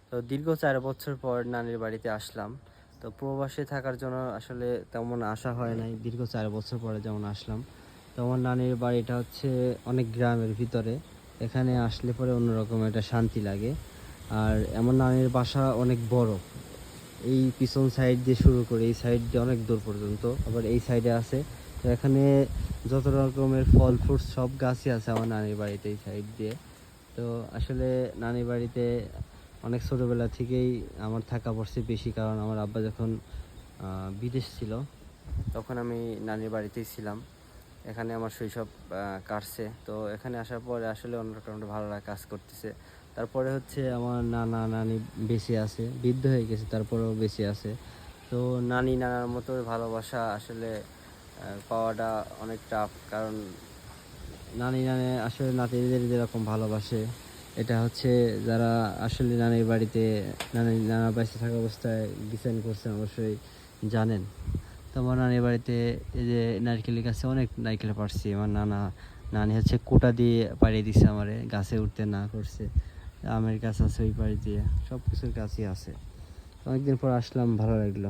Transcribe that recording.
তো দীর্ঘ 4 বছর পর নানির বাড়িতে আসলাম। তো প্রবাসে থাকার জন্য আসলে তেমন আশা হয় নাই, দীর্ঘ 4 বছর পরে যেমন আসলাম। তো আমার নানির বাড়িটা হচ্ছে অনেক গ্রামের ভিতরে। এখানে আসলে পরে অন্যরকম একটা শান্তি লাগে। আর আমার নানির বাসা অনেক বড়, এই পিছন সাইড দিয়ে শুরু করে এই সাইড দিয়ে অনেক দূর পর্যন্ত, আবার এই সাইডে আছে। তো এখানে যত রকমের ফল ফ্রুটস সব গাছই আছে আমার নানির বাড়িতে এই সাইড দিয়ে। তো আসলে নানির বাড়িতে অনেক ছোটোবেলা থেকেই আমার থাকা পড়ছে বেশি, কারণ আমার আব্বা যখন বিদেশ ছিল তখন আমি নানির বাড়িতেই ছিলাম। এখানে আমার শৈশব কাটছে। তো এখানে আসার পরে আসলে অন্যরকম একটা ভালো লাগা কাজ করতেছে। তারপরে হচ্ছে আমার নানা নানি বেঁচে আছে, বৃদ্ধ হয়ে গেছে তারপরেও বেঁচে আছে। তো নানি নানার মতো ভালোবাসা আসলে পাওয়াটা অনেক টাফ, কারণ নানি নানি আসলে নাতিদের যেরকম ভালোবাসে, এটা হচ্ছে যারা আসলে নানির বাড়িতে নানা বেঁচে থাকা অবস্থায় ডিজাইন করছেন অবশ্যই জানেন। তো আমার নানির বাড়িতে এই যে নারকেলের গাছে অনেক নারকেল পাড়ছি, আমার নানি হচ্ছে কোটা দিয়ে পাড়িয়ে দিছে আমারে, গাছে উঠতে না করছে। আমের গাছ আছে ওই পাড়ি দিয়ে, সব কিছুর গাছই আছে। অনেকদিন পর আসলাম, ভালো লাগলো।